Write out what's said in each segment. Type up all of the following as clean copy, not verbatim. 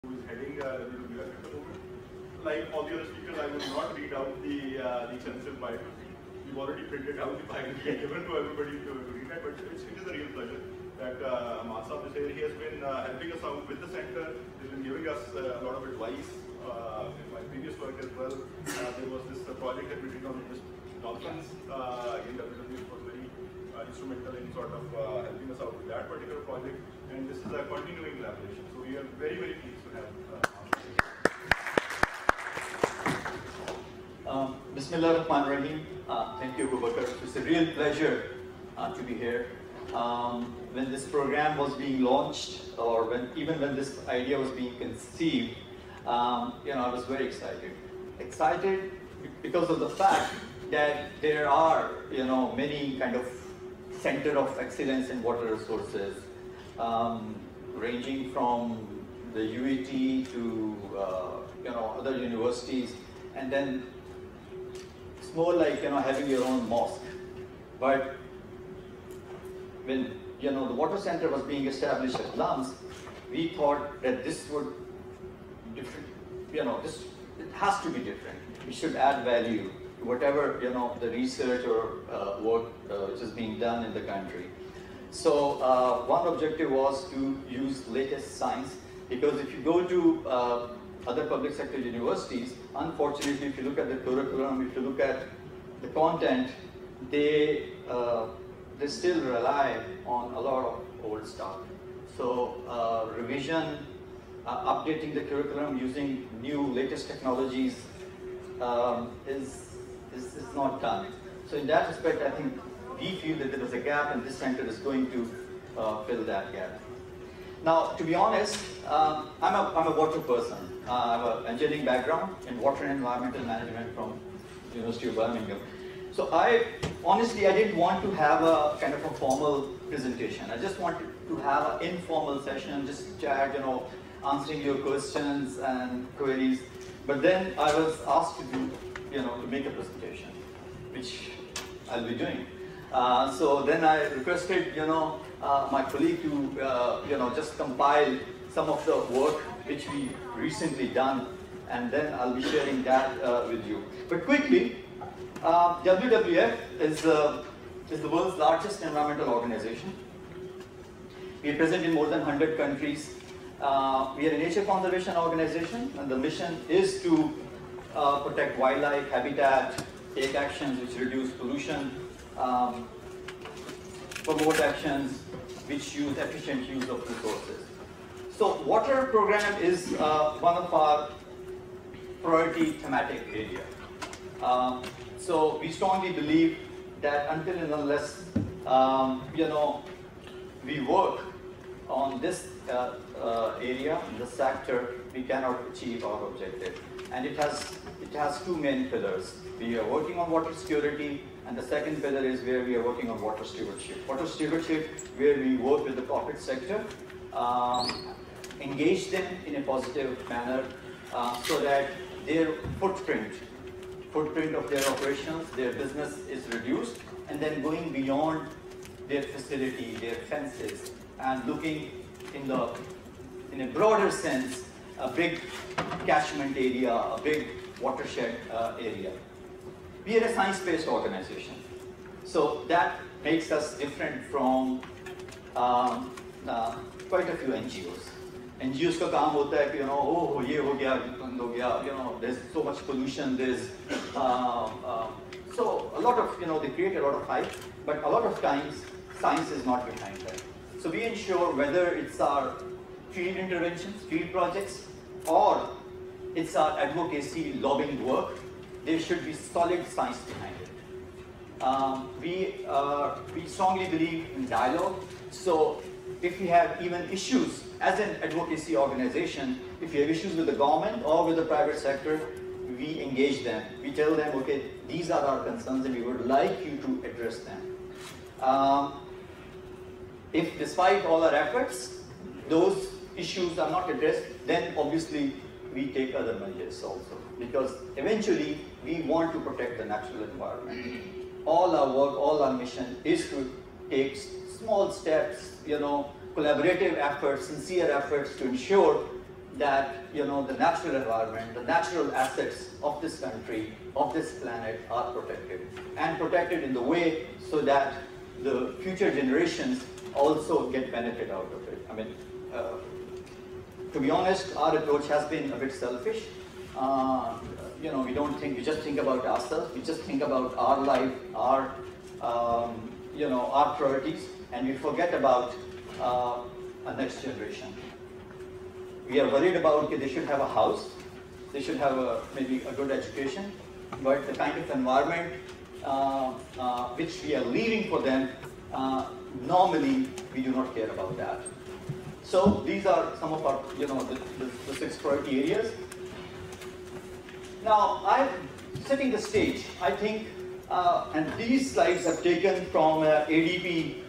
who is heading WWF at the moment. Like all the other speakers, I will not read out the extensive bio. We've already printed out the bio given to everybody to read that, but it is a real pleasure that Hammad Sahab is here. He has been helping us out with the center. He's been giving us a lot of advice in my previous work as well. There was this project that we did on dolphins in WWF was very instrumental in sort of helping us out with that particular project, and this is a continuing collaboration. So we are very, very pleased to have Bismillah ar-Rahman ar-Rahim. Thank you, Abubakar. It's a real pleasure to be here. When this program was being launched, or even when this idea was being conceived, I was very excited. Excited because of the fact that there are, many kind of center of excellence in water resources, ranging from the UAT to, other universities, and then it's more like, having your own mosque. But when, the water center was being established at LUMS, we thought that this would different, it has to be different. It should add value to whatever, the research or work which is being done in the country. So one objective was to use latest science, because if you go to other public sector universities, unfortunately, if you look at the curriculum, if you look at the content, they still rely on a lot of old stuff. So revision, updating the curriculum using new latest technologies is not done. So in that respect, I think we feel that there is a gap, and this center is going to fill that gap. Now, to be honest, I'm a water person. I have an engineering background in water and environmental management from University of Birmingham. So honestly, I didn't want to have a kind of a formal presentation. I just wanted to have an informal session, just chat, answering your questions and queries. But then I was asked to do, to make a presentation, which I'll be doing. So then I requested, my colleague to, just compile some of the work which we recently done, and then I'll be sharing that with you. But quickly, WWF is the world's largest environmental organization. We are present in more than 100 countries. We are a nature conservation organization, and the mission is to protect wildlife, habitat, take actions which reduce pollution, promote actions which use efficient use of resources. So water program is one of our priority thematic area. So we strongly believe that until and unless we work on this area, the sector, we cannot achieve our objective. And it has two main pillars. We are working on water security, and the second pillar is where we are working on water stewardship. Water stewardship, where we work with the corporate sector, engage them in a positive manner, so that their footprint of their operations, their business is reduced, and then going beyond their facility, their fences, and looking in a broader sense, a big catchment area, a big watershed area. We are a science-based organization, so that makes us different from quite a few NGOs. NGOs का काम होता है कि oh ये हो गया बंद हो गया, there's so much pollution, there's so a lot of they create a lot of hype, but a lot of times science is not behind that. So we ensure whether it's our field interventions, field projects, or it's our advocacy lobbying work, there should be solid science behind it. We strongly believe in dialogue. So if we have even issues as an advocacy organization, if you have issues with the government or with the private sector, we engage them. We tell them, okay, these are our concerns and we would like you to address them. If despite all our efforts, those issues are not addressed, then obviously we take other measures also. Because eventually we want to protect the natural environment. All our work, all our mission is to take small steps, collaborative efforts, sincere efforts to ensure that the natural environment, the natural assets of this country, of this planet are protected, and protected in the way so that the future generations also get benefit out of it. I mean, to be honest, our approach has been a bit selfish. We don't think, we just think about ourselves, we just think about our life, our priorities, and we forget about our next generation. We are worried about they should have a house, they should have maybe a good education, but the kind of environment which we are leaving for them, normally we do not care about that. So these are some of our, the 6 priority areas. Now, I'm setting the stage, I think, and these slides are taken from ADP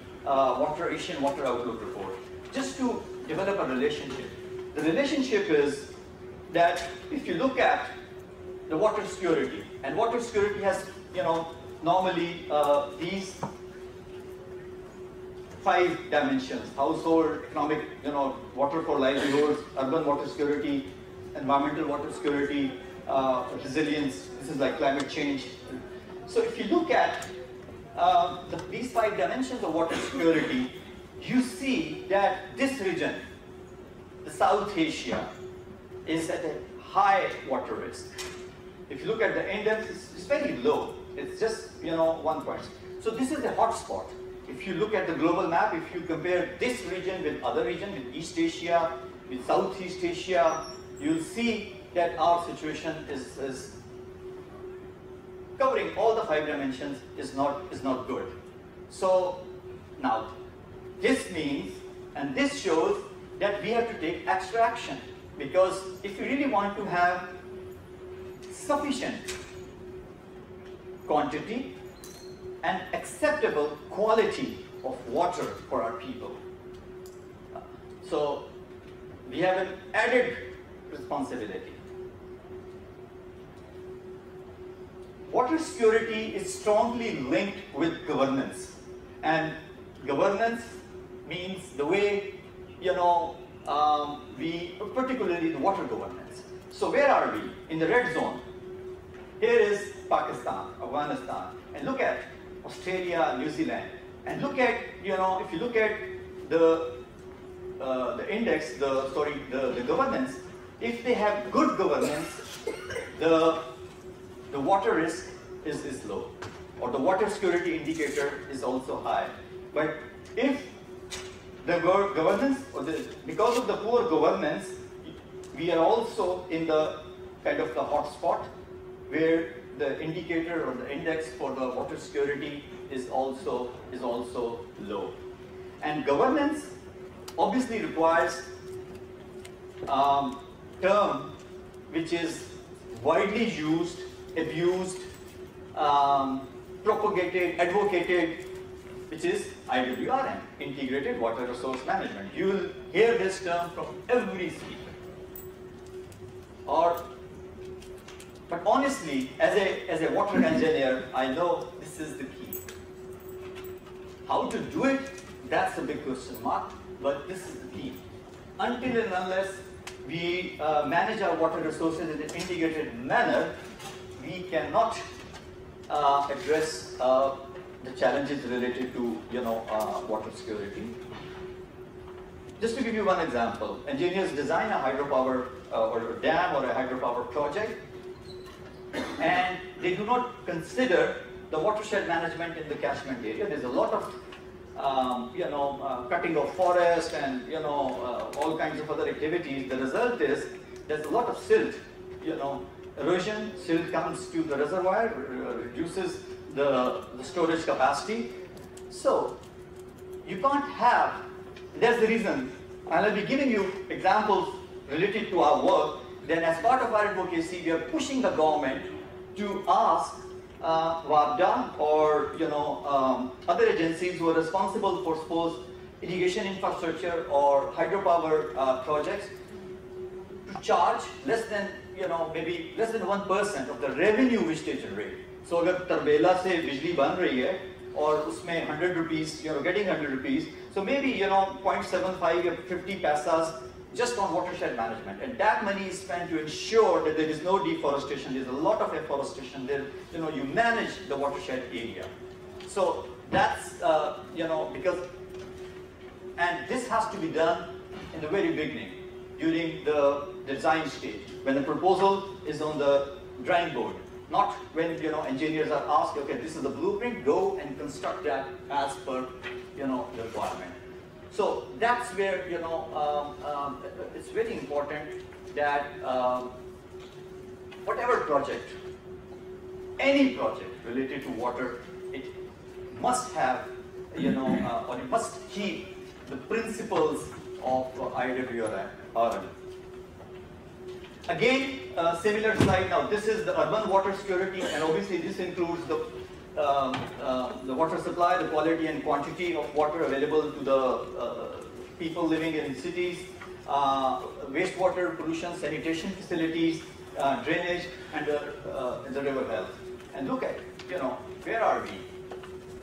Asian Water Outlook report, just to develop a relationship. The relationship is that if you look at the water security, and water security has, normally these 5 dimensions: household, economic, water for livelihoods, urban water security, environmental water security, resilience. This is like climate change. So if you look at these 5 dimensions of water security, you see that this region, the South Asia, is at a high water risk. If you look at the index, it's very low. It's just 1 point. So this is a hot spot. If you look at the global map, if you compare this region with other regions, with East Asia, with Southeast Asia, you'll see that our situation is covering all the 5 dimensions is not good. So now this means, and this shows that we have to take extra action, because if you really want to have sufficient quantity and acceptable quality of water for our people, so we have an added responsibility. Water security is strongly linked with governance, and governance means the way particularly the water governance. So where are we? In the red zone. Here is Pakistan, Afghanistan, and look at Australia, New Zealand, and look at, if you look at the index, the governance, if they have good governance, the water risk is low, or the water security indicator is also high. But if the governance, because of the poor governance, we are also in the kind of the hot spot where the indicator or the index for the water security is also low. And governance obviously requires term which is widely used, abused, propagated, advocated, which is IWRM, Integrated Water Resource Management. You will hear this term from every speaker. But honestly, as a water engineer, I know this is the key. How to do it, that's a big question mark, but this is the key. Until and unless we manage our water resources in an integrated manner, we cannot address the challenges related to water security. Just to give you one example, engineers design a hydropower or a dam or a hydropower project, and they do not consider the watershed management in the catchment area. There's a lot of cutting of forest and all kinds of other activities. The result is there's a lot of silt, erosion. Silt comes to the reservoir, reduces the storage capacity. So you can't have, that's the reason, and I'll be giving you examples related to our work. Then as part of our advocacy, we are pushing the government to ask WAPDA or other agencies who are responsible for suppose irrigation infrastructure or hydropower projects to charge less than maybe less than 1% of the revenue which they generate. So if Tarbela se bijli ban rahi hai or usme 100 rupees, getting 100 rupees, so maybe 0.75 or 50 paisas just on watershed management, and that money is spent to ensure that there is no deforestation. There's a lot of afforestation. There, you manage the watershed area. So that's because, and this has to be done in the very beginning, during the design stage, when the proposal is on the drawing board, not when engineers are asked, okay, this is the blueprint, go and construct that as per the requirement. So that's where it's very important that whatever project, any project related to water, it must have or it must keep the principles of IWRM. Again, similar slide. Now this is the urban water security, and obviously this includes the water supply, the quality and quantity of water available to the people living in cities, wastewater pollution, sanitation facilities, drainage, and the river health. And look at, where are we?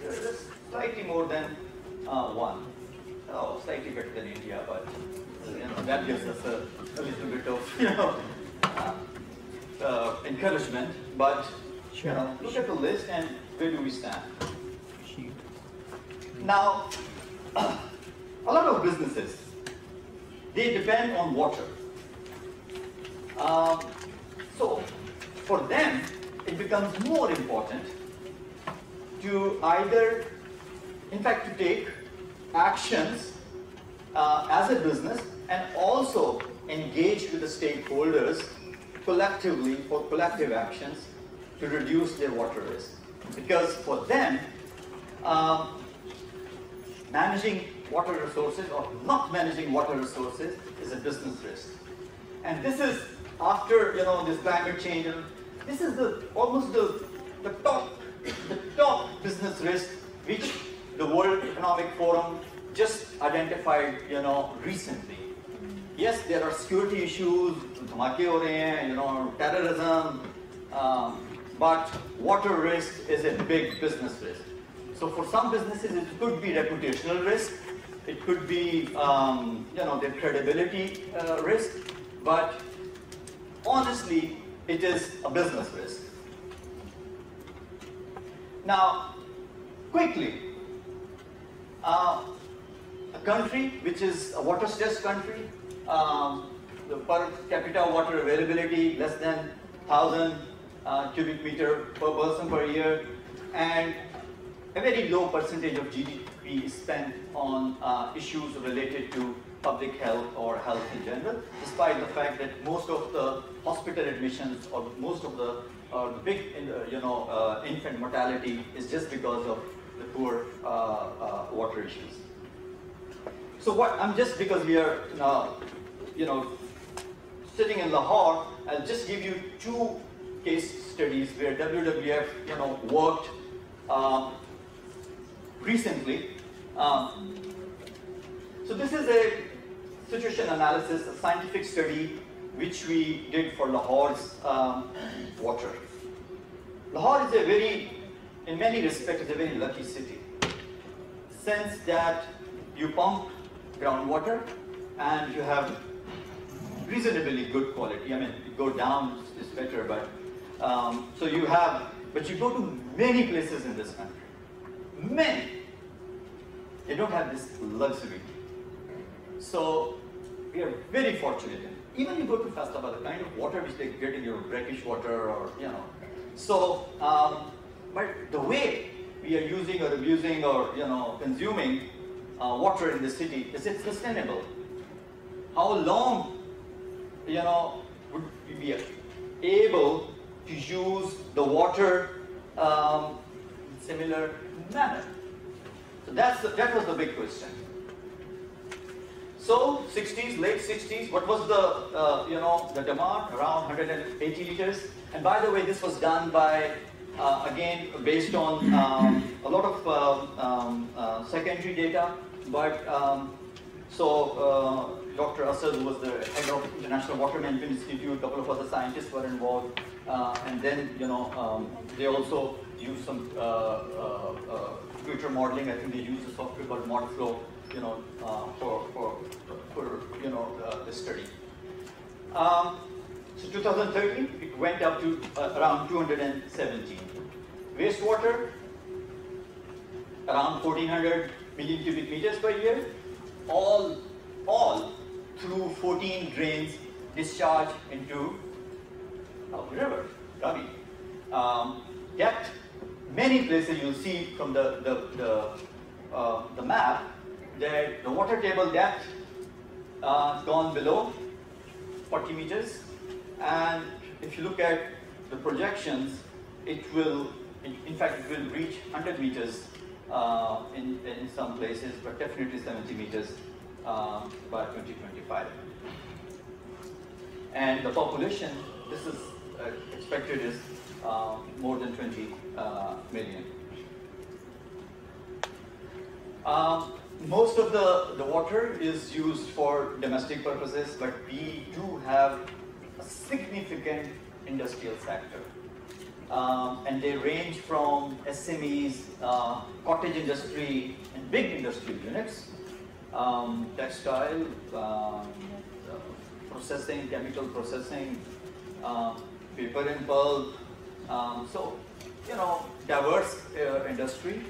There's slightly more than one. Oh, slightly better than India, but that gives us a little bit of encouragement. But look at the list and where do we stand? Now, a lot of businesses, they depend on water. So for them, it becomes more important to either, in fact, to take actions as a business and also engage with the stakeholders collectively for collective actions to reduce their water risk. Because for them, managing water resources or not managing water resources is a business risk. And this is after this climate change. This is almost the top business risk which the World Economic Forum just identified recently. Yes, there are security issues, dhamake ho rahe hain, terrorism, but water risk is a big business risk. So for some businesses, it could be reputational risk, it could be their credibility risk, but honestly, it is a business risk. Now, quickly, a country which is a water-stressed country, the per capita water availability less than 1,000 cubic meter per person per year, and a very low percentage of GDP is spent on issues related to public health or health in general, despite the fact that most of the hospital admissions or most of the big infant mortality is just because of the poor water issues. So because we are sitting in Lahore, I'll just give you two case studies where WWF worked recently. So this is a situation analysis, a scientific study which we did for Lahore's water. Lahore is in many respects, a very lucky city. Since that you pump groundwater and you have reasonably good quality. I mean, you go down is better, but but you go to many places in this country. Many. They don't have this luxury. So we are very fortunate. Even you go to Fastaba, the kind of water which they get in your brackish water, or So, but the way we are using or abusing or consuming water in the city, is it sustainable? How long would we be able to use the water in similar manner? So that was the big question. So 60s, late 60s, what was the demand? Around 180 liters. And by the way, this was done by again based on a lot of secondary data, but Dr. Asad, who was the head of International Water Management Institute, a couple of other scientists were involved, and then they also used some computer modeling. I think they used a software called ModFlow for the study. So 2013, it went up to around 217. Wastewater, around 1400 million cubic meters per year, all through 14 drains discharge into the river, Ravi. Depth, many places you'll see from the map that the water table depth has gone below 40 meters, and if you look at the projections, it will, in fact, it will reach 100 meters in some places, but definitely 70 meters by 2025. And the population, this is expected is more than 20 million. Most of the water is used for domestic purposes, but we do have a significant industrial sector. And they range from SMEs, cottage industry, and big industrial units, textile, processing, chemical processing, paper and pulp. So, diverse industry.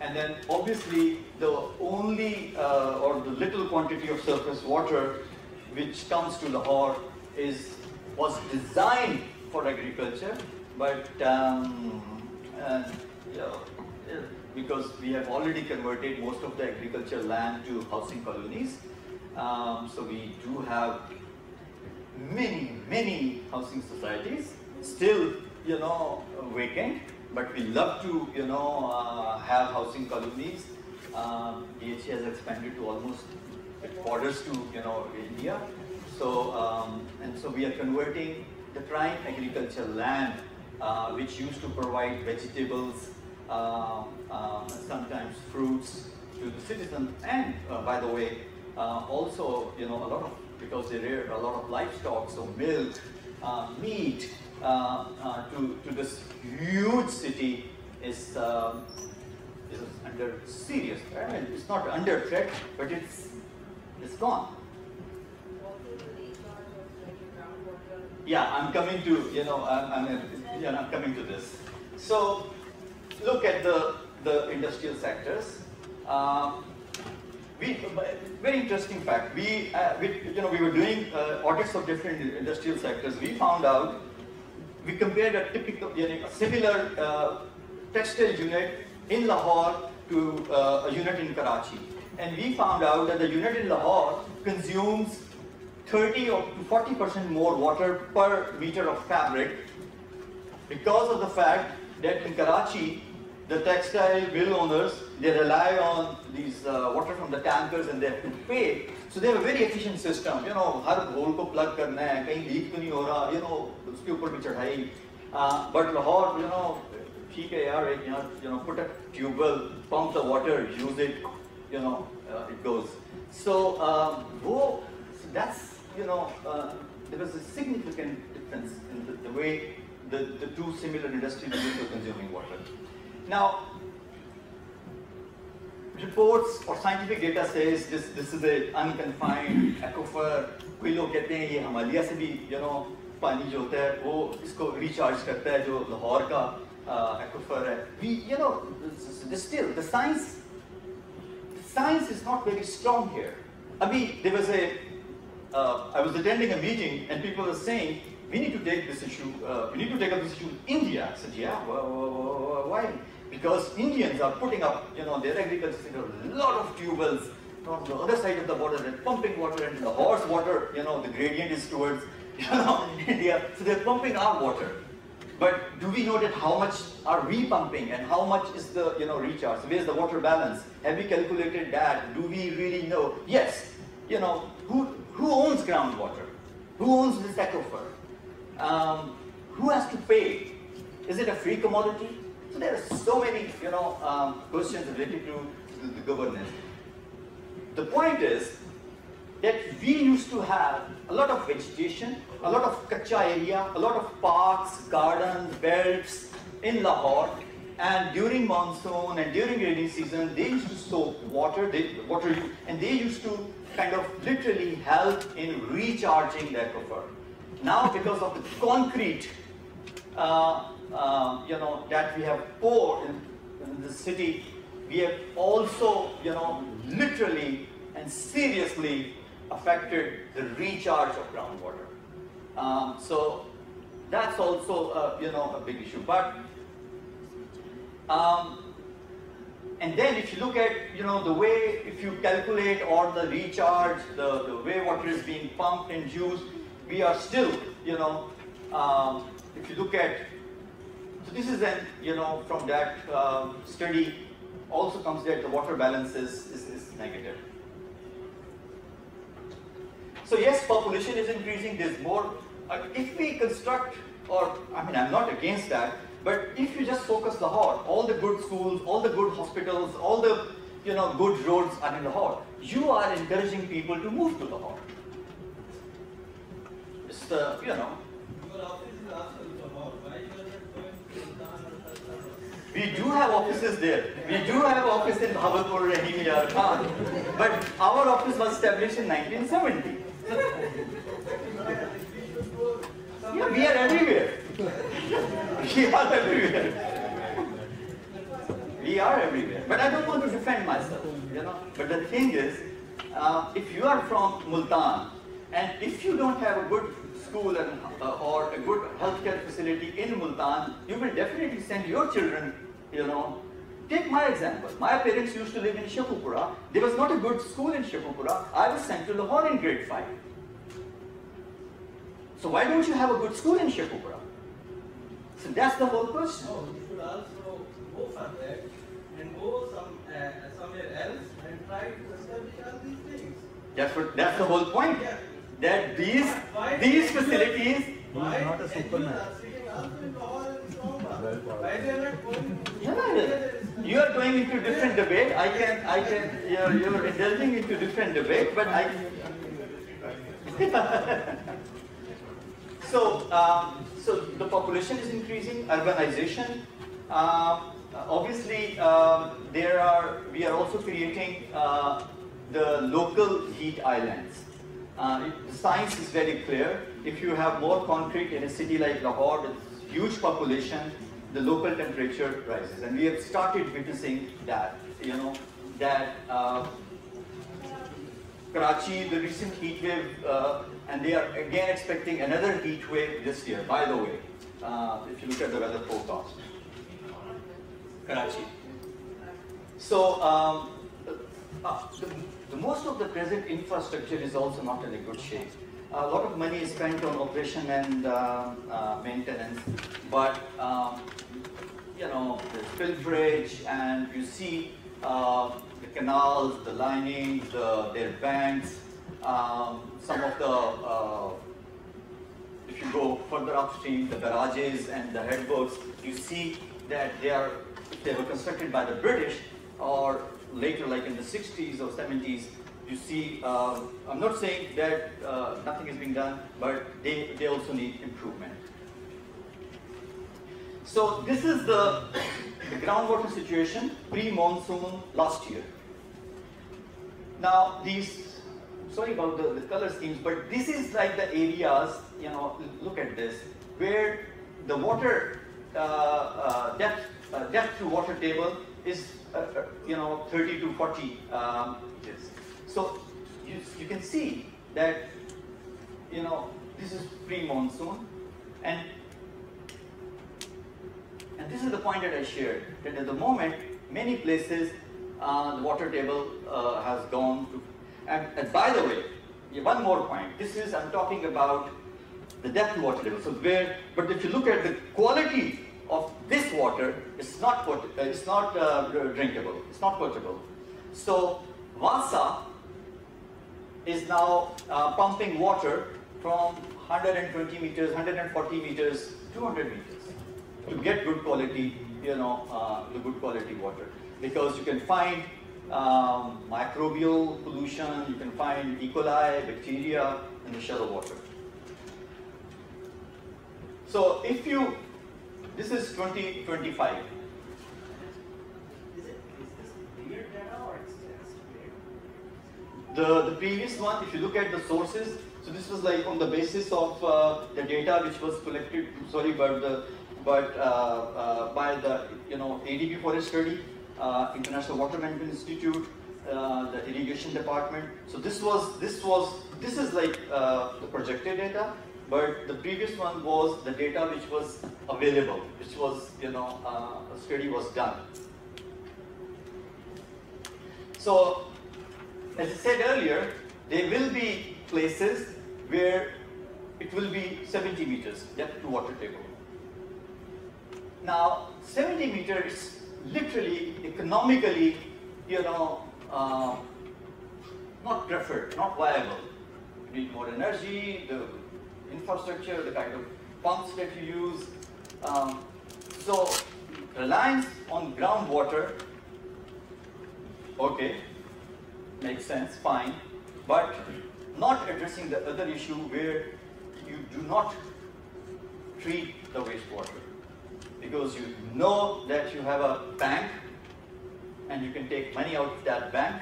And then obviously the only or the little quantity of surface water which comes to Lahore was designed for agriculture, but because we have already converted most of the agricultural land to housing colonies, so we do have many housing societies still, vacant. But we love to, have housing colonies. DHA has expanded to almost borders to, India. So, and so we are converting the prime agricultural land, which used to provide vegetables, sometimes fruits to the citizens. And by the way, also, a lot of, because they rear a lot of livestock, so milk, meat, to this huge city is under serious threat. I mean, it's not under threat, but it's gone. Yeah, I'm coming to I'm coming to this. So look at the industrial sectors. Very interesting fact. We were doing audits of different industrial sectors. We found out. We compared a typical, a similar textile unit in Lahore to a unit in Karachi. And we found out that the unit in Lahore consumes 30 or 40% more water per meter of fabric because of the fact that in Karachi, the textile mill owners, they rely on these water from the tankers and they have to pay. So they have a very efficient system. हर घोल को plug करना है, कहीं leak तो नहीं हो रहा, उसके ऊपर भी चढ़ाई. But Lahore, ठीक है यार, एक यहाँ, put a tube well, pump the water, use it, it goes. So that's, there was a significant difference in the way the two similar industries were consuming water. Now, reports or scientific data says this is an unconfined aquifer. कोई लोग कहते हैं ये हिमालय से भी पानी जो होता है वो इसको recharge करता है जो लाहौर का aquifer है. We still the science is not very strong here. There was I was attending a meeting and people were saying we need to take this issue. We need to take up this issue in India. I said, yeah, why? Because Indians are putting up, their agriculture sector, a lot of tube wells on the other side of the border and pumping water, and the horse water, the gradient is towards, India. So they're pumping our water. But do we know that how much are we pumping and how much is the, recharge? So where's the water balance? Have we calculated that? Do we really know? Yes. Who owns groundwater? Who owns this aquifer? Who has to pay? Is it a free commodity? So there are so many, questions related to the governance. The point is that we used to have a lot of vegetation, a lot of kacha area, a lot of parks, gardens, belts in Lahore, And during monsoon and during rainy season, they used to soak water, and they used to kind of literally help in recharging the aquifer. Now, because of the concrete, that we have poured in the city, we have also, literally and seriously affected the recharge of groundwater. So that's also, a big issue. But and then if you look at, the way, if you calculate all the recharge, the way water is being pumped and used, we are still, if you look at, so this is then, from that study, also comes that the water balance is negative. So yes, population is increasing, there's more. If we construct, I'm not against that, but if you just focus Lahore, all the good schools, all the good hospitals, all the good roads are in Lahore, you are encouraging people to move to Lahore. It's the, Your office is also in Lahore. Why you are not going to Sultan or Sultan? We do have offices there. We do have office in Bhavalpur, Rahim Yar Khan. But our office was established in 1970. Yeah, we are everywhere. We are everywhere. We are everywhere. But I don't want to defend myself, But the thing is, if you are from Multan, and if you don't have a good school and, or a good healthcare facility in Multan, you will definitely send your children, Take my example. My parents used to live in Sheikhupura. There was not a good school in Sheikhupura. I was sent to Lahore in grade 5. So why don't you have a good school in Sheikhupura? So that's the whole question. No, you should also go for that and go somewhere else and try to establish all these things. That's the whole point. Yeah. That these facilities. Why Not a Superman. are sitting also in Lahore and Islamabad? Why they are not going to Yeah, you are going into different debate. You're indulging into different debate, but So the population is increasing, urbanization. Obviously, we are also creating the local heat islands. The science is very clear. If you have more concrete in a city like Lahore with huge population, the local temperature rises. And we have started witnessing that, Karachi, the recent heat wave, and they are again expecting another heat wave this year, by the way, if you look at the weather forecast. Karachi. So, the most of the present infrastructure is also not in a good shape. A lot of money is spent on operation and maintenance, but there's pilferage, and you see the canals, the linings, their banks, some of the, if you go further upstream, the barrages and the headworks, you see that they were constructed by the British, or later, like in the 60s or 70s, you see, I'm not saying that nothing is being done, but they also need improvement. So this is the groundwater situation pre-monsoon last year. Now sorry about the color schemes, but this is like the areas, look at this, where the water depth to water table is 30 to 40 meters. So you can see that this is pre-monsoon, and this is the point that I shared, that at the moment many places the water table has gone to, and by the way, one more point. I'm talking about the depth to water table. So but if you look at the quality of this water, it's not drinkable. It's not potable. So Vasa is now pumping water from 120 meters, 140 meters, 200 meters to get good quality, the good quality water, because you can find microbial pollution, you can find E. coli, bacteria in the shallow water. So this is 2025. The previous one, if you look at the sources, so this was like on the basis of the data which was collected, sorry, by the ADB Forest Study, International Water Management Institute, the irrigation department. So this is like the projected data, but the previous one was the data which was available, which was, a study was done. So, as I said earlier, there will be places where it will be 70 meters depth to water table. Now, 70 meters literally, economically, not preferred, not viable. You need more energy, the infrastructure, the kind of pumps that you use. So, reliance on groundwater, okay, makes sense, fine, but not addressing the other issue where you do not treat the wastewater. Because you know that you have a bank and you can take money out of that bank.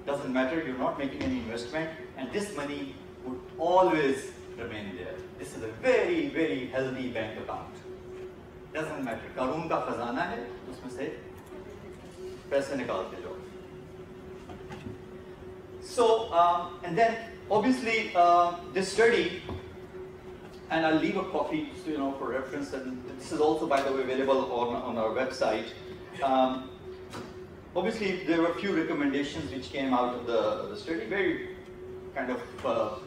Doesn't matter, you're not making any investment, and this money would always remain there. This is a very, very healthy bank account. Doesn't matter. कानून का खजाना है, उसमें से पैसे निकालते जाओ. So, and then obviously this study, and I'll leave a copy, for reference, and this is also, by the way, available on our website. Obviously, there were a few recommendations which came out of the study, very kind of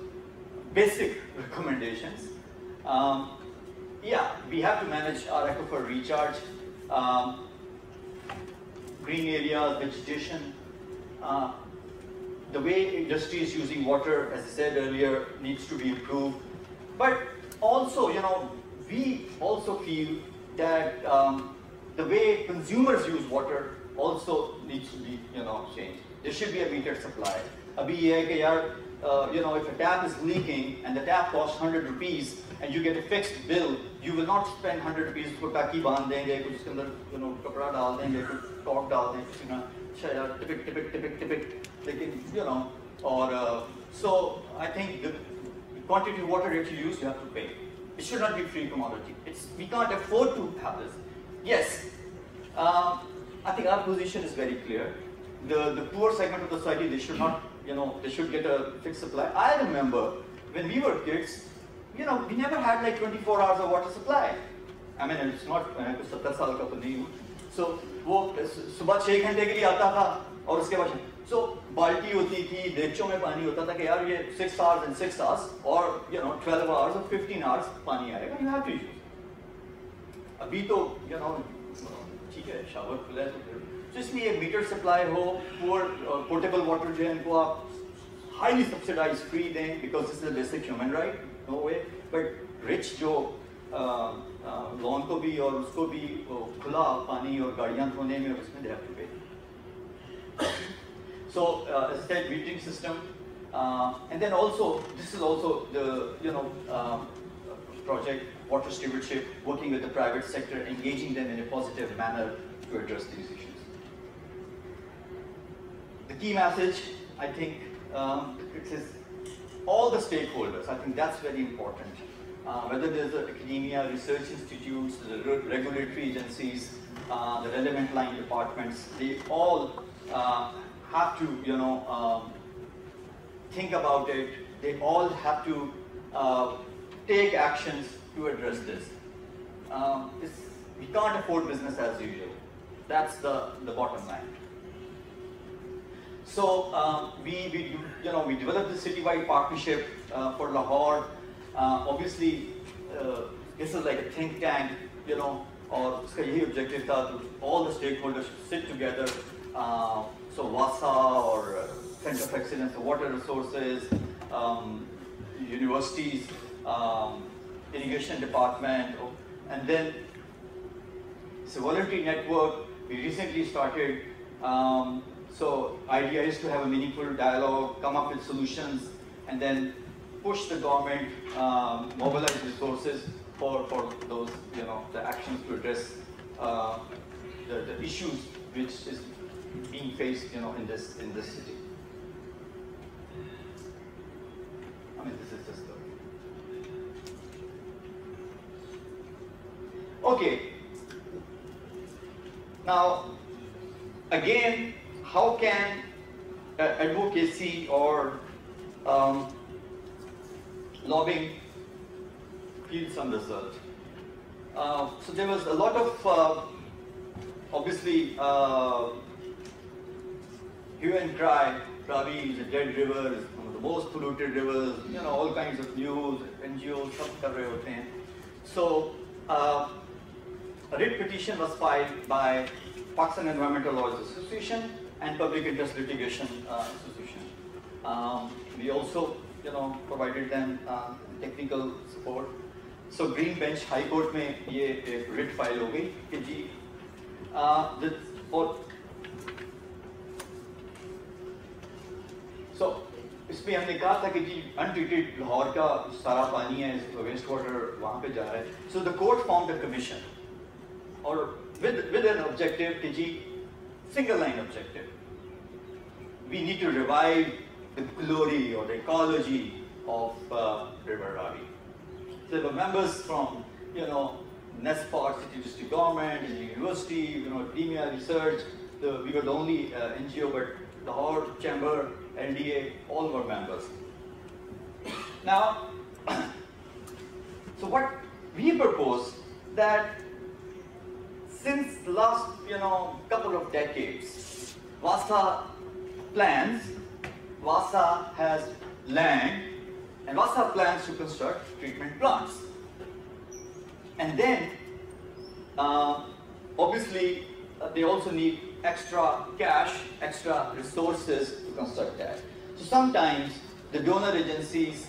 basic recommendations. Yeah, we have to manage our aquifer recharge, green areas, vegetation. The way industry is using water, as I said earlier, needs to be improved. But also, we also feel that the way consumers use water also needs to be, changed. There should be a metered supply. Abhi ye hai ki yaar, if a tap is leaking and the tap costs 100 rupees and you get a fixed bill, you will not spend 100 rupees for taki बांध देंगे, कुछ उसके अंदर कपड़ा डाल देंगे, कुछ cork डाल देंगे, कुछ ना, अच्छा यार, टिपिक, लेकिन or so I think the quantity of water that you use, you have to pay. It should not be free commodity. We can't afford to have this. Yes, I think our position is very clear. The poor segment of the society, they should not, they should get a fixed supply. I remember when we were kids, we never had like 24 hours of water supply. I mean, it's not, मैं कुछ 70 साल का तो नहीं हूँ. So वो सुबह 6 घंटे के लिए आता था और उसके बाद so बाल्टी होती थी, देगचों में पानी होता था कि यार ये 6 hours and 6 hours or 12 hours or 15 hours पानी आएगा, you have to use. अभी तो ठीक है, शावर खुला है तो इसलिए मीटर सप्लाई हो, पोर्टेबल वाटर जो है इनको आप highly subsidized free दें, because this is a basic human right, no way. But rich जो लॉन को भी और उसको भी खुला पानी और गाड़ियाँ धोने में उसमें they have to pay. So as I said, metering system, and then also this is also the project water stewardship, working with the private sector, engaging them in a positive manner to address these issues. The key message, I think, it is all the stakeholders. I think that's very important. Whether there's the academia, research institutes, the regulatory agencies, the relevant line departments, they all have to, think about it. They all have to take actions to address this. We can't afford business as usual. That's the bottom line. So we developed this citywide partnership for Lahore. Obviously, this is like a think tank, और उसका यही objective था to all the stakeholders should sit together. So WASA or Center of Excellence for Water Resources, universities, irrigation department, and then it's a voluntary network. We recently started. So idea is to have a meaningful dialogue, come up with solutions, and then push the government, mobilize resources for those, the actions to address the issues which is being faced, in this city. I mean, this is just the... Okay. Now, again, how can advocacy or lobbying yield some result? So there was a lot of, obviously, hue and cry. Ravi is a dead river, is one of the most polluted rivers, you know, all kinds of news, NGOs, सब कर रहे होते हैं. So, a writ petition was filed by Pakistan Environmental Lawyers Association and Public Interest Litigation Association. We also, you know, provided them technical support. So Green Bench High Court में ये writ file हो गई कि जी so इसमें हमने कहा था कि जी untreated लाहौर का सारा पानी है, वेस्ट वाटर वहाँ पे जा रहा है. So the court formed a commission, or with an objective कि जी single line objective. We need to revive the glory or the ecology of River Ravi. So there were members from, you know, NESPOT, City District Government, University, you know, academia, research. We were the only NGO, but Lahore Chamber, LDA, all were members. Now, so what we propose that since the last, you know, couple of decades, Vasa plans, Vasa has land, and Vasa plans to construct treatment plants. And then, obviously, they also need extra cash, extra resources to construct that. So sometimes the donor agencies,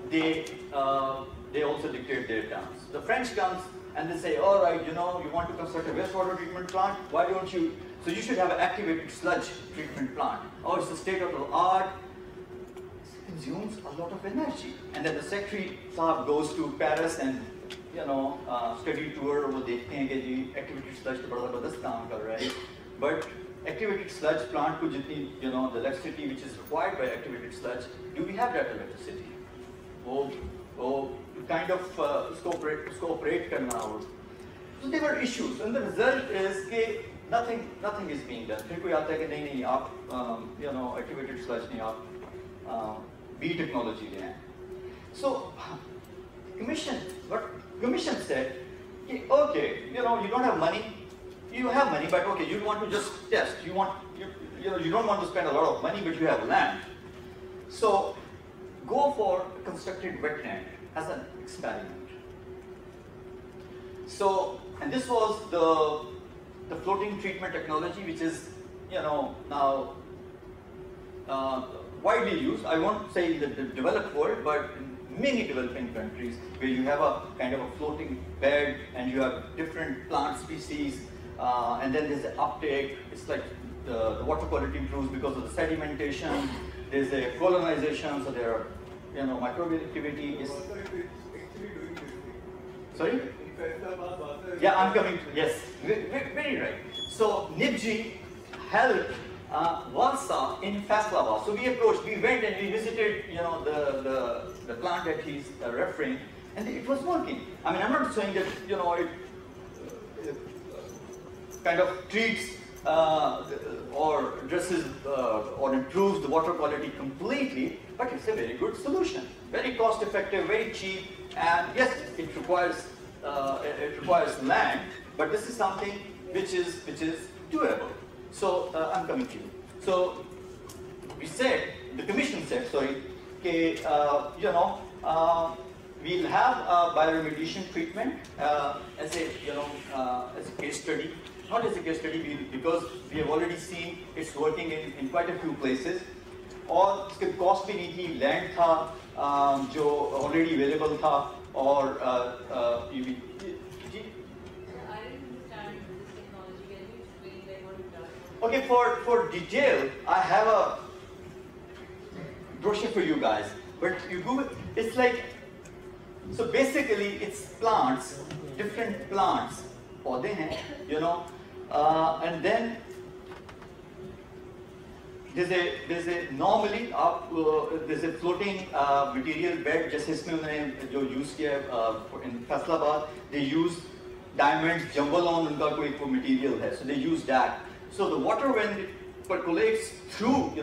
they also dictate their terms. The French comes and they say, all right, you know, you want to construct a wastewater treatment plant, why don't you, so you should have an activated sludge treatment plant. Oh, it's a state of the art, consumes a lot of energy. And then the secretary Saab goes to Paris and, you know, study tour, वो देखते हैं कि जी activated sludge तो बड़ा ज़बरदस्त काम कर रहा है. But activated sludge plant को जितनी, you know, the electricity which is required by activated sludge, do we have that electricity? वो kind of उसको operate करना हो. So there were issues, and the result is कि nothing is being done. फिर कोई आता है कि नहीं आप, you know, activated sludge नहीं आप B technology ले आए. So what commission said, okay, you know, you don't have money. You have money, but okay, you want to just test. You don't want to spend a lot of money, but you have land. So go for constructed wetland as an experiment. So, and this was the floating treatment technology, which is, you know, now widely used. I won't say in the developed world, but in many developing countries where you have a kind of a floating bed and you have different plant species, and then there's an uptake. It's like the water quality improves because of the sedimentation. There's a colonization, so there are, you know, microbial activity is. Sorry? Yeah, I'm coming to, yes, very right. So NIPG helped Valsa in Faisalabad. So we went and we visited, you know, the plant that he's referring, and it was working. I mean, I'm not saying that, you know, it kind of treats or addresses or improves the water quality completely, but it's a very good solution. Very cost effective, very cheap, and yes, it requires land, but this is something which is doable. So I'm coming to you. So the commission said, sorry, okay, you know, we'll have a bioremediation treatment as a, you know, as a case study. Not as a case study, because we have already seen it's working in quite a few places. और इसके cost भी नहीं थी, land था जो already available था, और okay, for detail, I have a brochure for you guys. But you Google, it's like, so basically it's plants, different plants, पौधे हैं, you know, and then there's a normally there's a floating material bed. जैसे इसमें उन्होंने जो use किया in Faisalabad, they use diamonds, jumbolon उनका कोई material है, so they use that. So the water when it percolates through,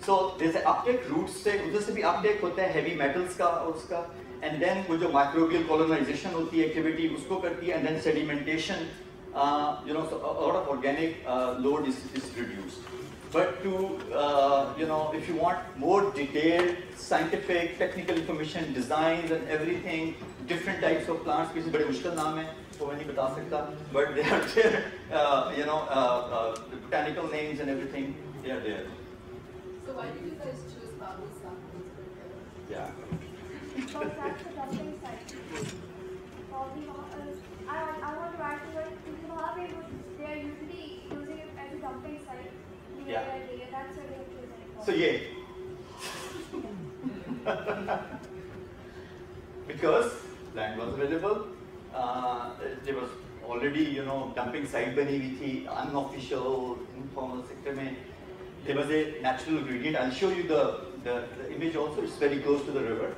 so there's an uptake roots से उधर से भी uptake होता है heavy metals का और उसका, and then वो जो microbial colonization होती है activity उसको करती है, and then sedimentation, so a lot of organic load is reduced. But to if you want more detailed scientific technical information, designs and everything, different types of plants, किसी बड़े मुश्किल नाम है तो मैं नहीं बता सकता, but they are there, the botanical names and everything, they are there. So why did you guys choose bamboo samples? Yeah. Because that's the dumping site. I want to add to it, they are usually using it as a dumping site. Yeah. That's where they are choosing it. So yeah. Because land was available, there was already, dumping site bani हुई थी, unofficial, informal sector में. There was a natural gradient. I'll show you the image also. It's very close to the river.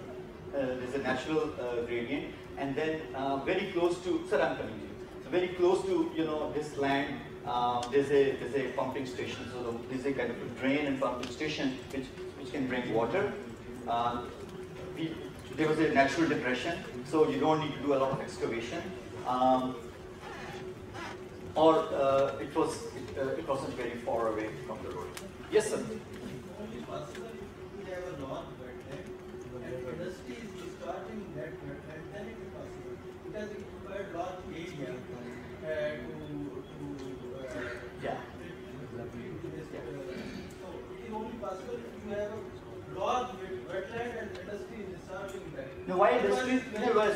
There's a natural gradient, and then very close to. Sir, I'm coming to you. So very close to this land. There's a pumping station. So there's a kind of a drain and pumping station which can bring water. There was a natural depression, so you don't need to do a lot of excavation. It wasn't very far away from the road. Yes, sir. Only possible if we have a lawn wetland and industry is starting that wetland, then it is possible. Because it requires large area Yeah. So it is only possible if you have a large wetland and industry is starting that. No, why industry?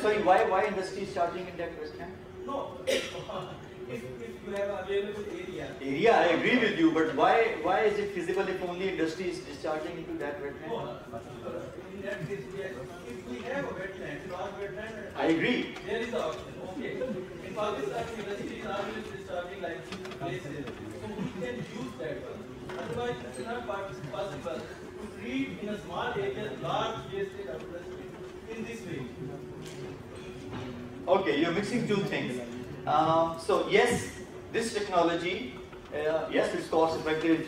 Sorry, why industry is charging in that wetland? No. If you have available area. Area, I agree with you, but why is it feasible if only industry is discharging into that wetland? No, in that case, yes. If we have a wetland, large wetland, I agree. there is the option. Okay. In Pakistan, industry is always discharging like places, so we can use that one. Otherwise, it is not possible to treat in a small area large wastage of industry in this way. Okay, you're mixing two things. So yes, this technology, yes, it's cost effective,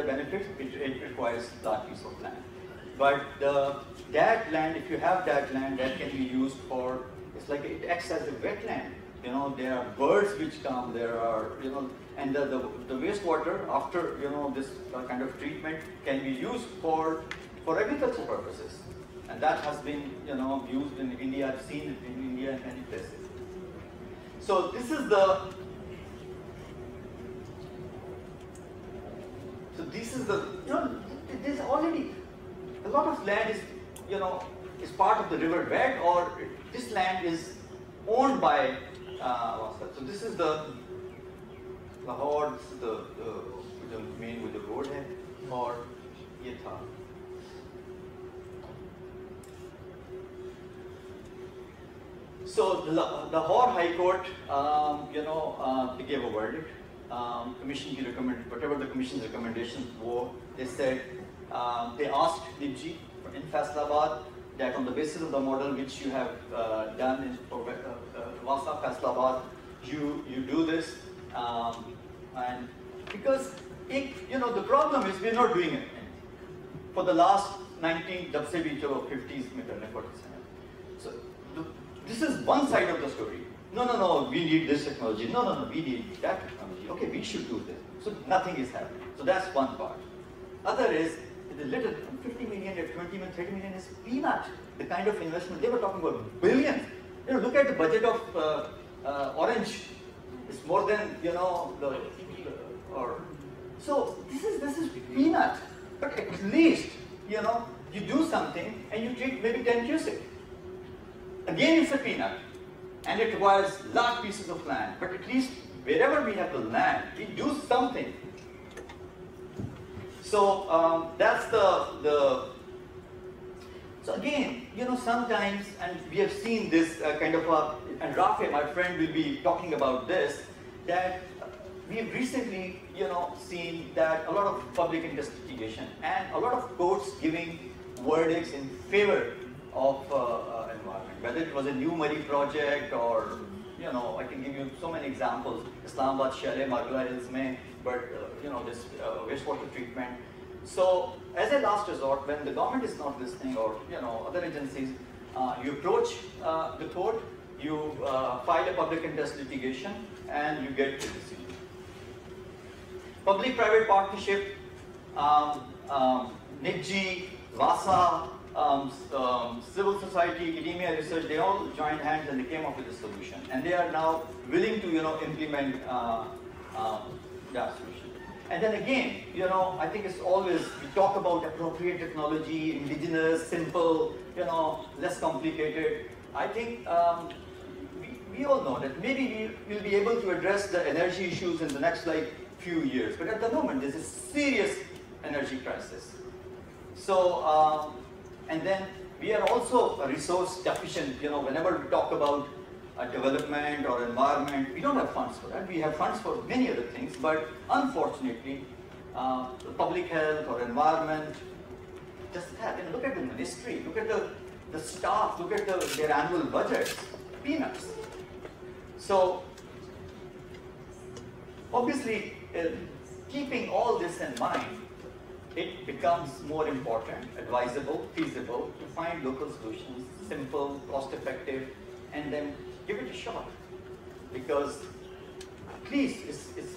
benefits, it requires large piece of land. But that land, if you have that land, that can be used for, it's like it acts as a wetland. There are birds which come, there are, and the wastewater after, this kind of treatment can be used for agricultural purposes. And that has been, used in India. I've seen it in India and many places. So this is there's already a lot of land is part of the river bed, or this land is owned by. So this is the Lahore. This is the main with the road है, और ये था. So the Lahore High Court, they gave a verdict. Commission whatever the commission's recommendations were, they said they asked Naqi in Faisalabad that on the basis of the model which you have done in Wasa Faisalabad, you do this, and because the problem is we're not doing it for the last 19 जब से भी चलो 50s में करने पड़ते हैं. So this is one side of the story. No, we need this technology. No, we need that technology. Okay, we should do this. So nothing is happening. So that's one part. Other is, the little 50 million or 20 million, 30 million is peanut. The kind of investment, they were talking about billions. Look at the budget of Orange. It's more than, so this is peanut. But at least, you do something and you treat maybe 10 cusic. Again, it's a peanut, and it requires large pieces of land. But at least wherever we have the land, we do something. So that's the. So again, sometimes, and we have seen this kind of and Rafe, my friend, will be talking about this, that we have recently, seen that a lot of public interest litigation and a lot of courts giving verdicts in favor of environment, whether it was a new Murray project or, I can give you so many examples. Islamabad, Shale, Margala Hills mein, but this wastewater treatment. So as a last resort, when the government is not listening or other agencies, you approach the court, you file a public interest litigation, and you get the decision. Public-private partnership, Naqi, VASA, civil society, academia, research, they all joined hands and they came up with a solution. And they are now willing to implement that solution. And then again, I think it's always, we talk about appropriate technology, indigenous, simple, less complicated. I think we all know that maybe we will be able to address the energy issues in the next few years. But at the moment, there's a serious energy crisis. So, and then we are also resource deficient. Whenever we talk about development or environment, we don't have funds for that. We have funds for many other things, but unfortunately, the public health or environment just have. Look at the ministry, look at the staff, look at their annual budgets, peanuts. So, obviously, keeping all this in mind, it becomes more important, advisable, feasible to find local solutions, simple, cost-effective, and then give it a shot. Because at least it's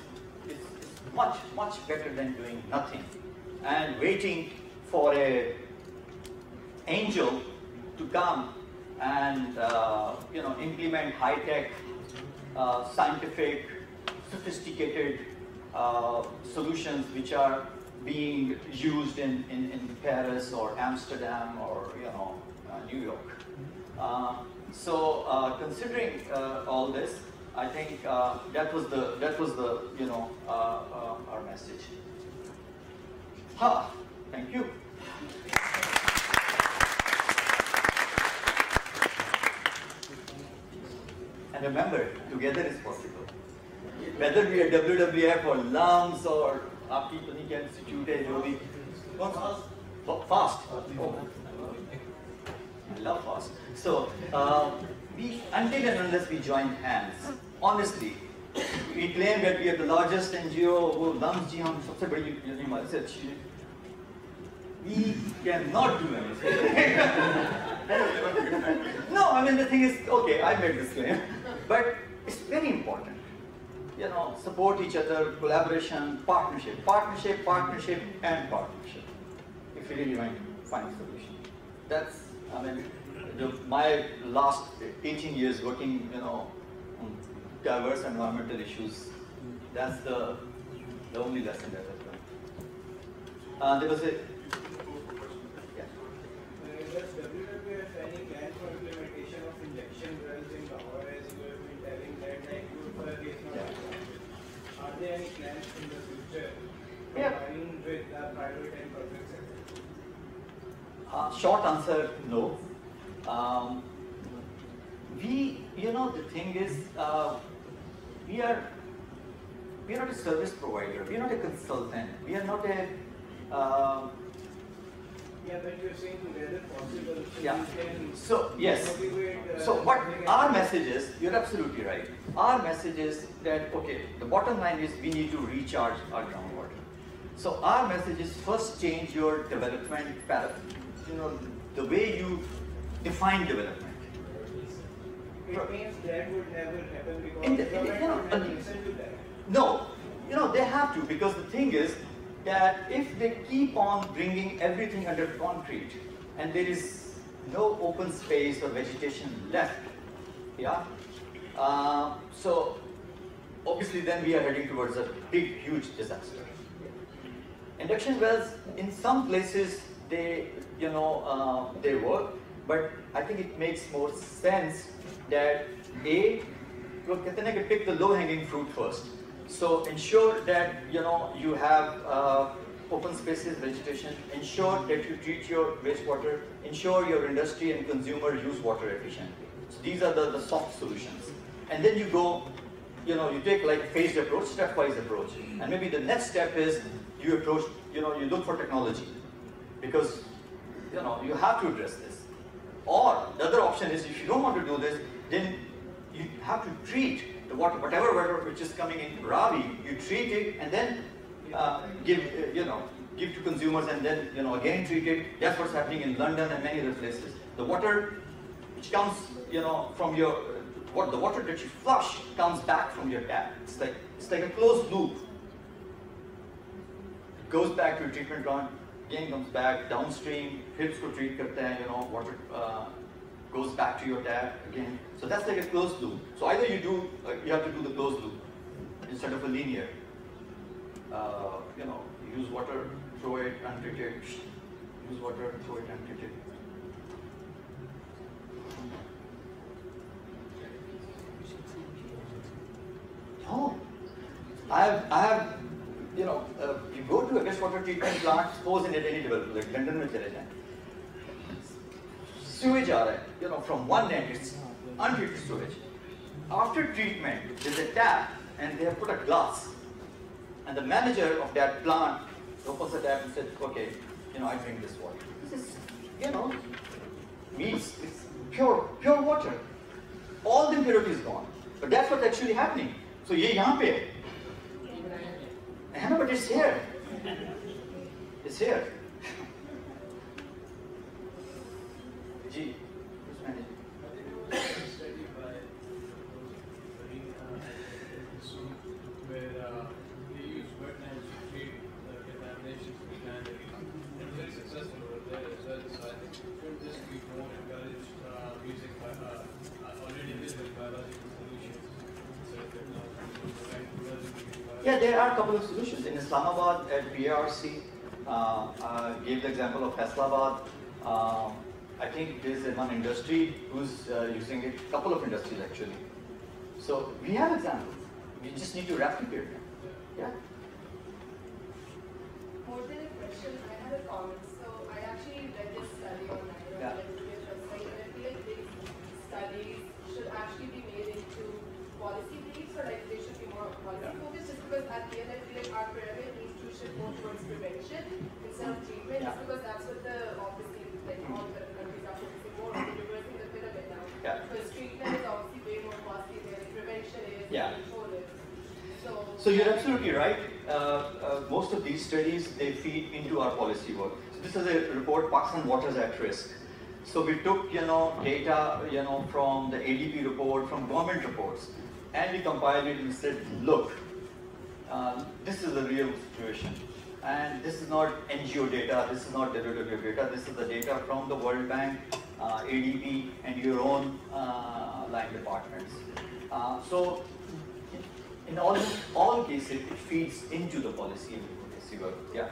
much, much better than doing nothing and waiting for an angel to come and implement high-tech, scientific, sophisticated solutions which are being used in Paris or Amsterdam or New York. So considering all this, I think that was the our message. Thank you. And remember, together is possible. Whether we are WWF or LUMS or आपकी पता क्या institute है जो भी fast. Oh. I love fast. So until and unless we join hands, honestly, we claim that we are the largest NGO. वो LUMS जी हम सबसे बड़ी हमारे से अच्छी है. We cannot do anything. No, I mean the thing is, okay, I made this claim, but it's very important. Support each other, collaboration, partnership, and partnership. If you really want to find a solution, that's, I mean, my last 18 years working, on diverse environmental issues. That's the only lesson that I've learned. There was a. Does WWF any plan for implementation of injection wells in Lahore, as you have been telling that is not? Are there any plans in the future combining with the private and public sector? Short answer, no. The thing is, we are not a service provider. We are not a consultant. We are not a. But you're saying together possible. Yeah. So yes. So what our message is, you're absolutely right. Our message is that the bottom line is we need to recharge our groundwater. So our message is first change your development paradigm. The way you define development. It means that would never happen because government would listen to that. No, they have to, because the thing is that if they keep on bringing everything under concrete and there is no open space or vegetation left, so obviously then we are heading towards a big, huge disaster. Induction wells, in some places they work, but I think it makes more sense that pick the low-hanging fruit first. So ensure that you have open spaces, vegetation. Ensure that you treat your wastewater. Ensure your industry and consumer use water efficiently. So these are the soft solutions. And then you go you take like a phased approach, stepwise approach. And maybe the next step is you approach, you look for technology. Because, you have to address this. Or the other option is if you don't want to do this, then you have to treat the water, whatever water which is coming in Ravi, you treat it and then give to consumers and then, again treat it. That's what's happening in London and many other places. The water which comes, from the water that you flush comes back from your tap. It's like a closed loop. It goes back to a treatment plant, again comes back downstream, hips ko treat karte hain, water goes back to your tap again. So that's like a closed loop. So either you have to do the closed loop instead of a linear. Use water, throw it, untreat it. Use water, throw it, untreat it. No, I have, you go to a wastewater treatment plant, suppose in any development, like London में चले जाएं. Sewage आ रहा है, from one end it's untreated sewage. After treatment, there's a tap and they have put a glass. And the manager of that plant opens the tap and said, okay, I drink this water. This is, means it's pure water. All the impurity is gone. But that's what's actually happening. So ये यहाँ पे है, but it's here. It's here. Ji, who's managing? Study by where they use wetlands to treat the contaminations we can. It's very successful over there as well. So I think should this be more encouraged using already visible biological solutions? Yeah, there are a couple of solutions. In Islamabad at PRC, gave the example of Faisalabad. I think there's one industry who's using it, a couple of industries actually. So we have examples. We just need to replicate them. Yeah? More than a question, I had a comment. So I actually read this study online. Yeah. And I feel like these studies should actually be made into policy briefs, or like they should be more policy focused, just because at the end I feel like our pyramid needs to shift more towards prevention instead of treatment, just because that's what the obviously like all the countries are focusing more on, reversing the pyramid now. Yeah. Because treatment is obviously way more costly than prevention is, control is. So you're absolutely right. Most of these studies, they feed into our policy work. So this is a report, Pakistan Waters at Risk. So we took, data, from the ADP report, from government reports, and we compiled it and said, look, this is the real situation. And this is not NGO data, this is not WWF data, this is the data from the World Bank, ADP, and your own line departments. So in almost all cases, it feeds into the policy work. Yeah.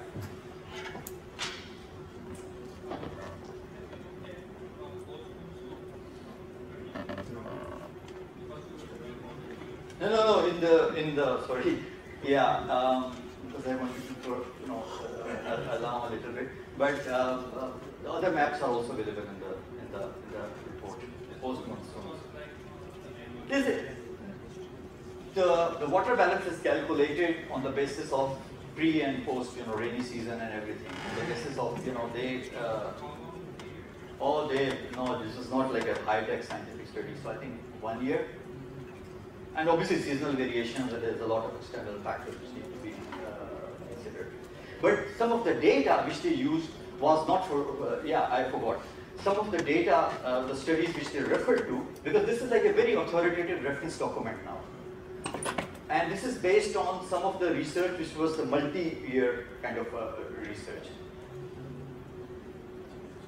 No, in the sorry, yeah, because I wanted to alarm a little bit, but the other maps are also available in the report, post-monsoons. Is it? The water balance is calculated on the basis of pre and post, rainy season and everything. On the basis of, this is not like a high-tech scientific study. So I think 1 year. And obviously seasonal variations, there's a lot of external factors which need to be considered. But some of the data which they used was not for, I forgot. Some of the data, the studies which they referred to, because this is like a very authoritative reference document now. And this is based on some of the research which was the multi-year kind of research.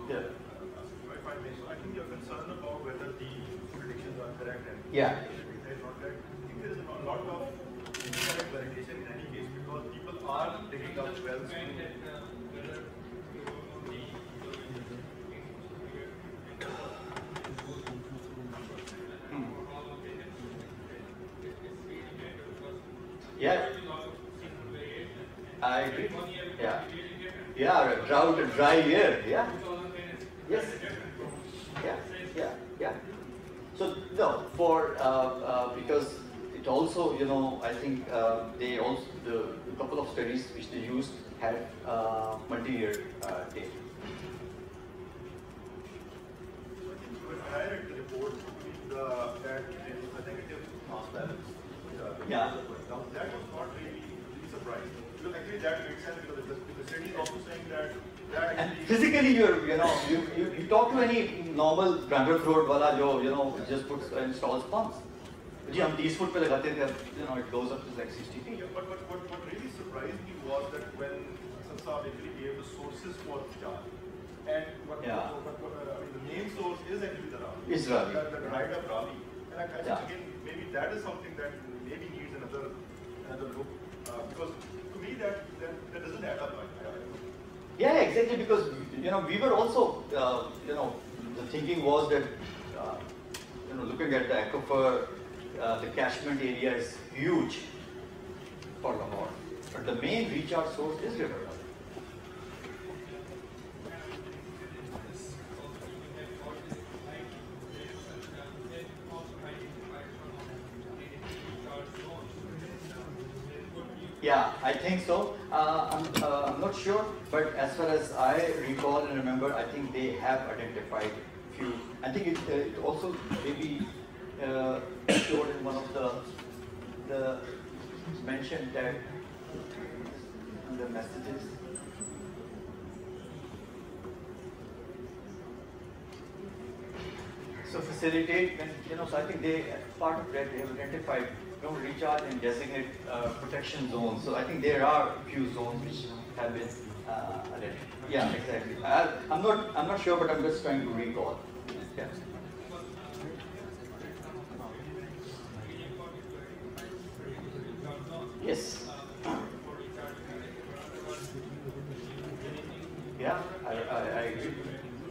Yeah. If I may, so I think you're concerned about whether the predictions are correct. And yeah. I think there is a lot of incorrect validation in any case, because people are digging up wells. Yeah, I agree. Yeah, a drought, a dry year. Yeah. Yes. Yeah. So no, for because it also, I think they also, the couple of studies which they used had multi-year data. When I read the report, that there was a negative mass balance. Yeah. Now, that was not really surprising. Because actually that makes sense because the study is also saying that and physically, you talk to any normal branded road wala jo, just puts installs pumps. Ji, hum 30 foot pe lagate the, it goes up to like 60 feet. Yeah, but what really surprised me was that when Sansab actually gave the sources for the charge, and the main source is actually the Ravi. Is Ravi. The right of Ravi. And I think again, maybe that is something that maybe needs another look. Because to me that doesn't add up. Yeah, exactly, because we were also the thinking was that looking at the aquifer, the catchment area is huge for Lahore, but the main recharge source is river. Yeah, I think so. I'm not sure, but as far as I recall and remember, I think they have identified few. I think it also maybe showed in one of the mentioned that in the messages. So facilitate when so I think they part of that they have identified recharge and designate protection zones. So I think there are a few zones which have been identified. Yeah, exactly. I'm not sure, but I'm just trying to recall. Yeah. Yes. Yeah, I agree.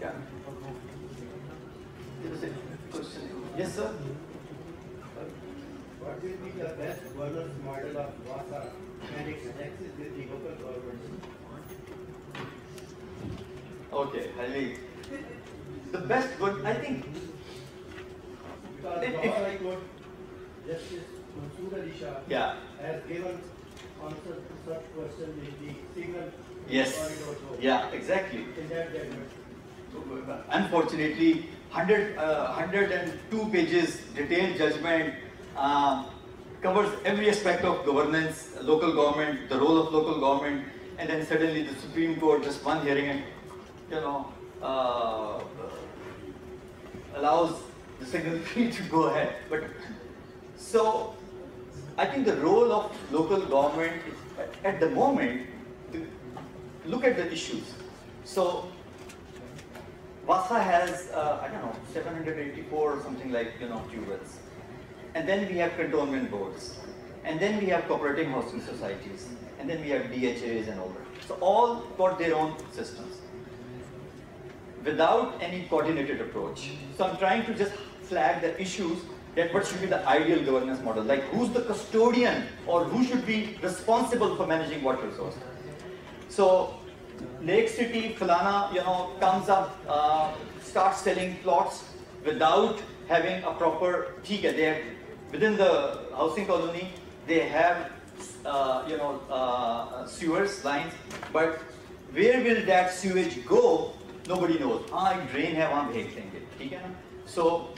Yeah. There was a question. Yes, sir. What will be the best governance model of Wasa and its nexus with the local governments? Okay, Ali. The best good, I think. Because Lahore High Court Justice Mansoor Ali Shah has given answer to such questions in the signal. Yes. Yeah, exactly. In that judgment. Unfortunately, 102 pages detailed judgment covers every aspect of governance, local government, the role of local government, and then suddenly the Supreme Court just one hearing and allows the signal free to go ahead. But so I think the role of local government is, at the moment, to look at the issues. So Wasa has, 784 or something like, tubers. And then we have cantonment boards. And then we have cooperating housing societies. And then we have DHAs and all that. So all got their own systems without any coordinated approach. So I'm trying to just flag the issues that what should be the ideal governance model. Like who's the custodian or who should be responsible for managing water resource. So Lake City, Falana, comes up, starts selling plots without having a proper, they have, within the housing colony, they have, sewers, lines, but where will that sewage go? Nobody knows. Drain hai, wahan bhej denge. So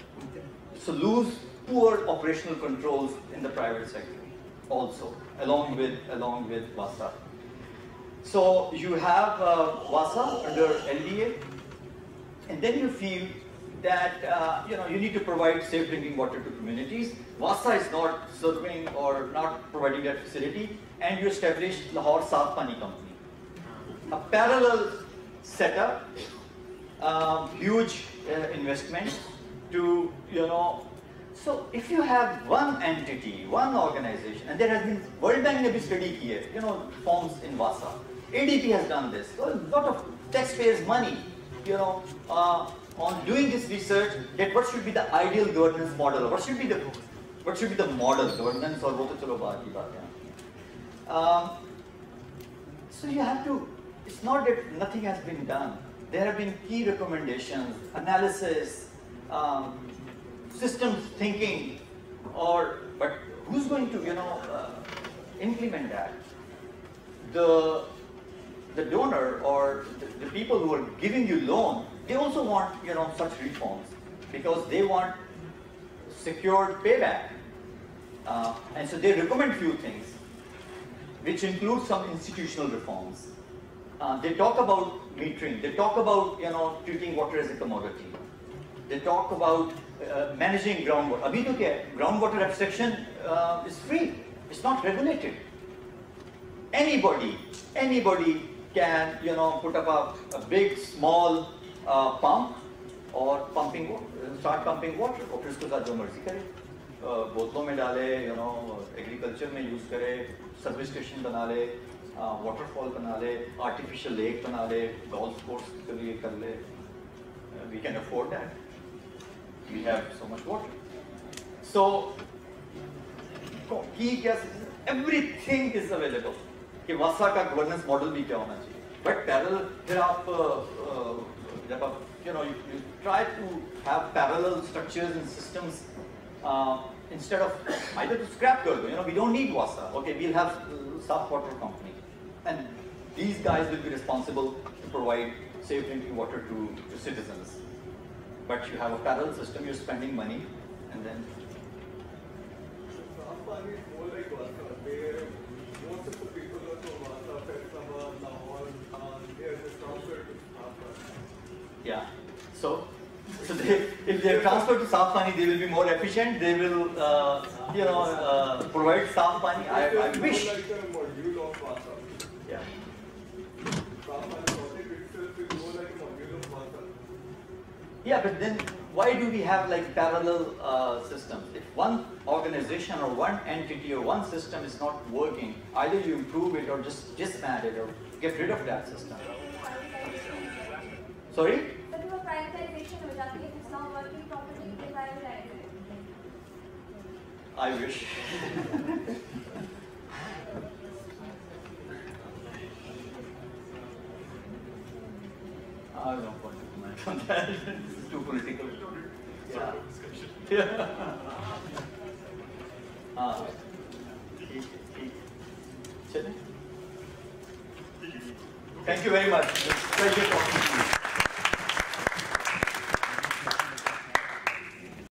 lose poor operational controls in the private sector also, along with Wasa. So you have Wasa under LDA, and then you feel that you need to provide safe drinking water to communities. Wasa is not serving or not providing that facility, and you establish Lahore Saaf Pani Company, a parallel setup, huge investment to So if you have one entity, one organization, and there has been World Bank ne bhi study here, forms in Wasa. ADP has done this. So a lot of taxpayers' money, on doing this research, that what should be the ideal governance model, what should be the model governance, or wo to chalo baat ki baat hai. So you have to. It's not that nothing has been done. There have been key recommendations, analysis, systems thinking, but who's going to, implement that? The donor or the people who are giving you loan, they also want, such reforms because they want secured payback. And so they recommend few things, which include some institutional reforms. They talk about metering. They talk about, treating water as a commodity. They talk about managing groundwater. Abhi to kya hai? Groundwater abstraction is free. It's not regulated. Anybody can, put up a big, small pump or start pumping water. और फिर उसके साथ जो मर्जी करे, बोतलों में डाले, एग्रीकल्चर में यूज करे, सर्विस स्टेशन बना ले, वाटरफॉल बना ले, आर्टिफिशियल लेक बना ले, गोल्फ कोर्स के लिए कर ले. We can afford that. We have so much water. So, everything is available. कि वासा का गवर्नेंस मॉडल भी क्या होना चाहिए. But parallel, फिर आप जब आप you try to have parallel structures and systems instead of either to scrap कर दो. We don't need Wasa. Okay, we'll have soft water company, and these guys will be responsible to provide safe drinking water to citizens. But you have a parallel system. You're spending money, and then. Yeah. So if they are transferred to Saaf Pani, they will be more efficient. They will, provide Saaf Pani. I wish. Like a module of Wasa. Yeah. Saaf Pani project itself is more like a module of Wasa. Yeah, but then why do we have like parallel systems? If one organization or one entity or one system is not working, either you improve it or just dismantle it or get rid of that system. Sorry? But if a privatization हो जाती है, if it's not working properly, then why would I do it? I wish. I don't want to comment on that. It's too political. Yeah. Yeah. Thank you very much. It's a pleasure talking to you.